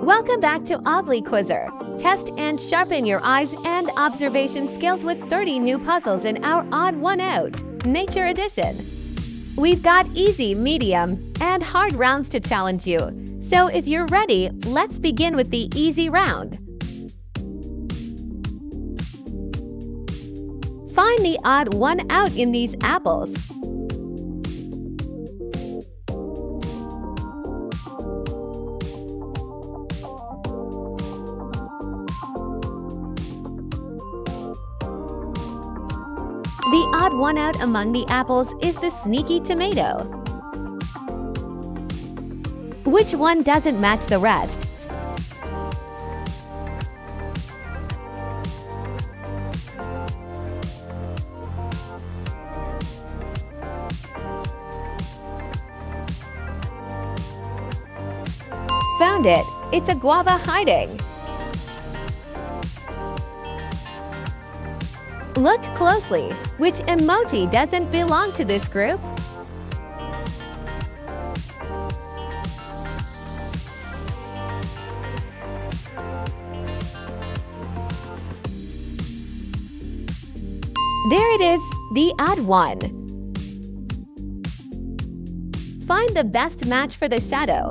Welcome back to Oddly Quizzer. Test and sharpen your eyes and observation skills with 30 new puzzles in our Odd One Out, Nature Edition. We've got easy, medium, and hard rounds to challenge you. So if you're ready, let's begin with the easy round. Find the odd one out in these apples. The odd one out among the apples is the sneaky tomato. Which one doesn't match the rest? Found it! It's a guava hiding. Looked closely. Which emoji doesn't belong to this group? There it is, the odd one. Find the best match for the shadow.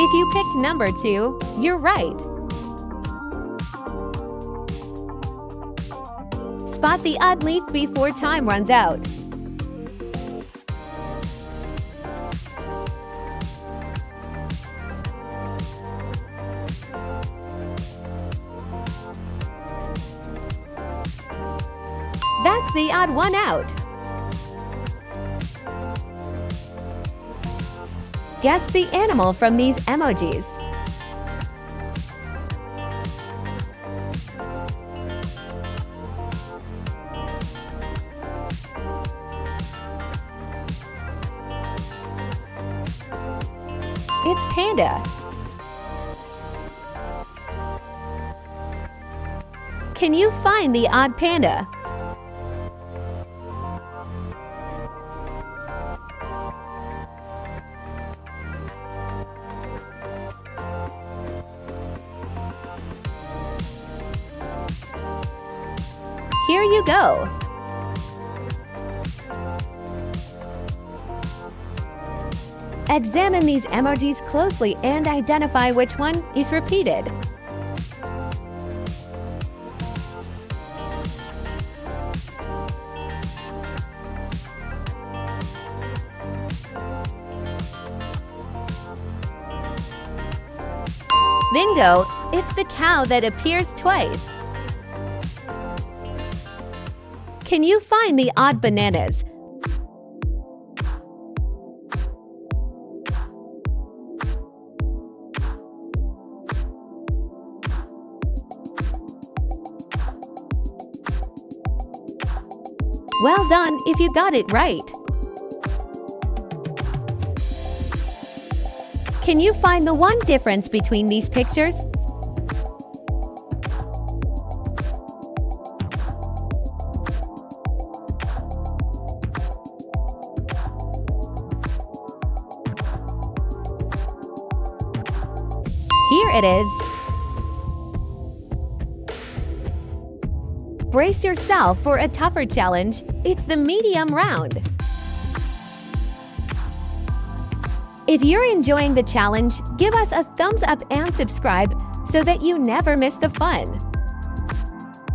If you picked number 2, you're right. Spot the odd leaf before time runs out. That's the odd one out. Guess the animal from these emojis. It's panda. Can you find the odd panda? Here you go. Examine these emojis closely and identify which one is repeated. Bingo! It's the cow that appears twice. Can you find the odd bananas? Well done if you got it right. Can you find the one difference between these pictures? Here it is. Brace yourself for a tougher challenge. It's the medium round. If you're enjoying the challenge, give us a thumbs up and subscribe so that you never miss the fun.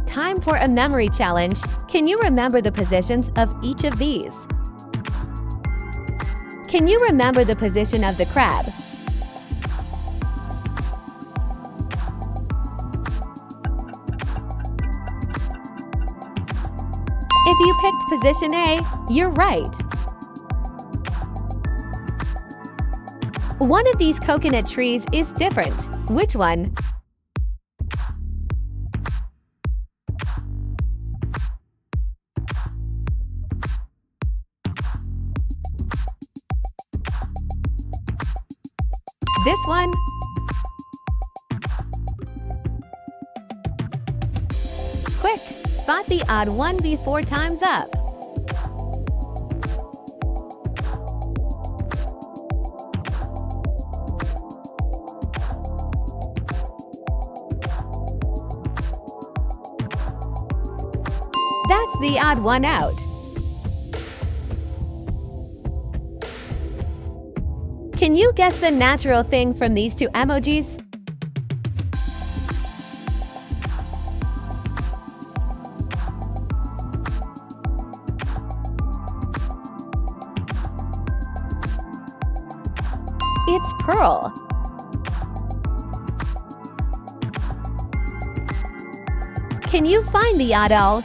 Time for a memory challenge. Can you remember the positions of each of these? Can you remember the position of the crab? If you picked position A, you're right. One of these coconut trees is different. Which one? This one? Quick, spot the odd one before time's up. That's the odd one out. Can you guess the natural thing from these two emojis? It's pearl. Can you find the odd owl?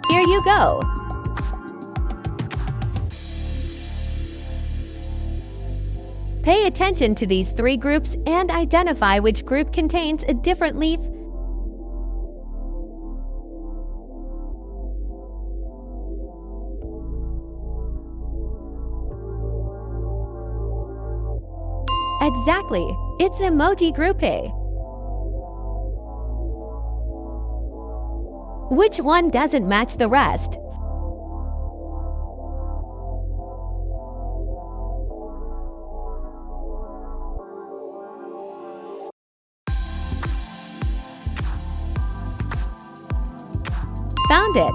Here you go. Pay attention to these three groups and identify which group contains a different leaf. Exactly, it's emoji group A. Which one doesn't match the rest? Found it.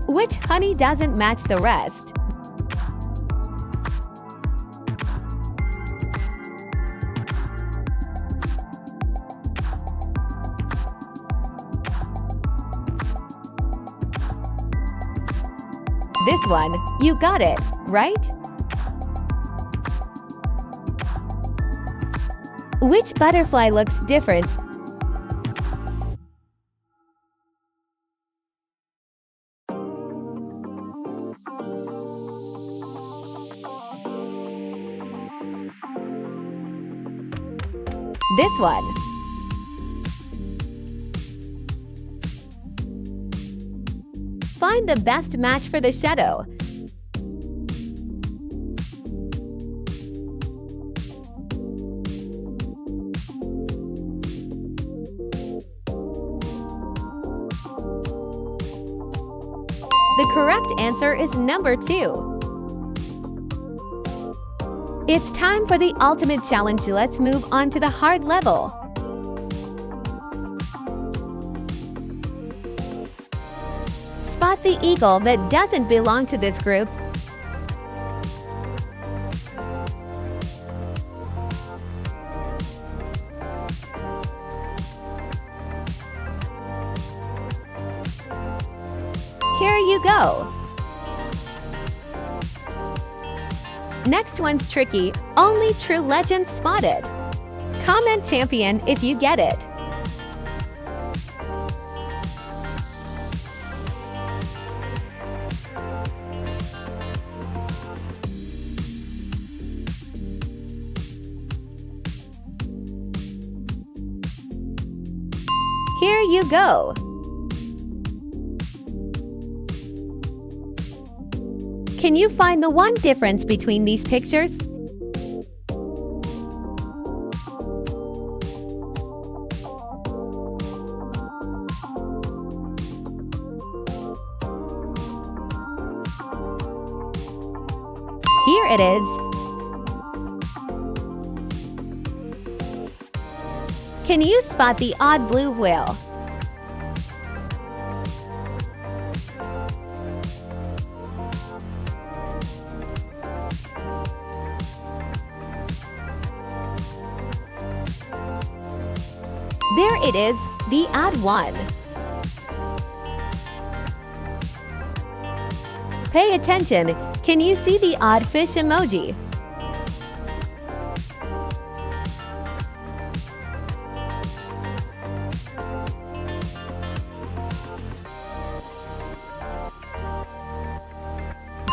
Which honey doesn't match the rest? This one, you got it, right? Which butterfly looks different? This one. Find the best match for the shadow. The correct answer is number 2. It's time for the ultimate challenge. Let's move on to the hard level. Spot the eagle that doesn't belong to this group. Here you go. Next one's tricky. Only true legends spotted. Comment champion if you get it. Here you go. Can you find the one difference between these pictures? Here it is. Can you spot the odd blue whale? There it is, the odd one. Pay attention. Can you see the odd fish emoji?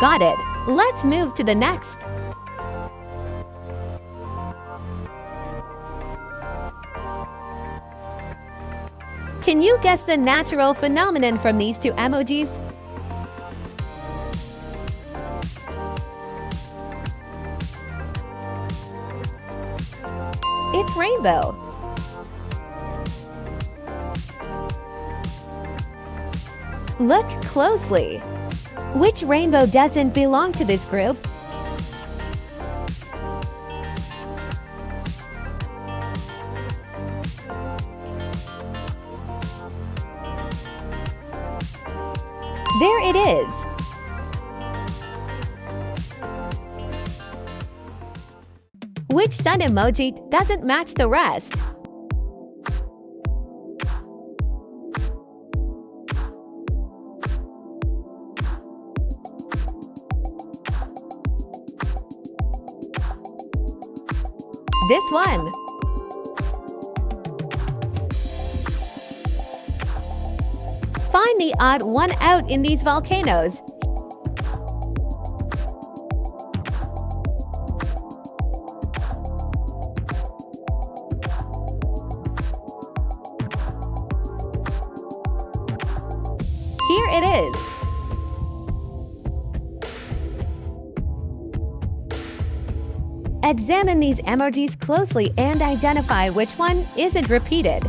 Got it. Let's move to the next. Can you guess the natural phenomenon from these two emojis? It's rainbow. Look closely. Which rainbow doesn't belong to this group? There it is. Which sun emoji doesn't match the rest? This one. Find the odd one out in these volcanoes. Here it is. Examine these emojis closely and identify which one isn't repeated.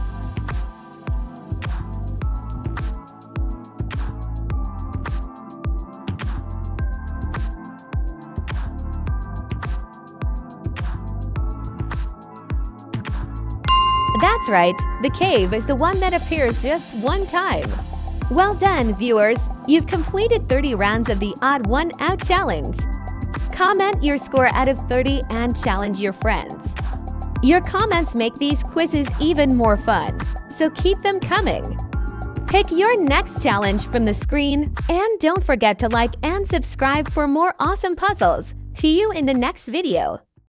That's right, the cave is the one that appears just one time. Well done, viewers! You've completed 30 rounds of the Odd One Out challenge. Comment your score out of 30 and challenge your friends. Your comments make these quizzes even more fun, so keep them coming. Pick your next challenge from the screen, and don't forget to like and subscribe for more awesome puzzles. See you in the next video.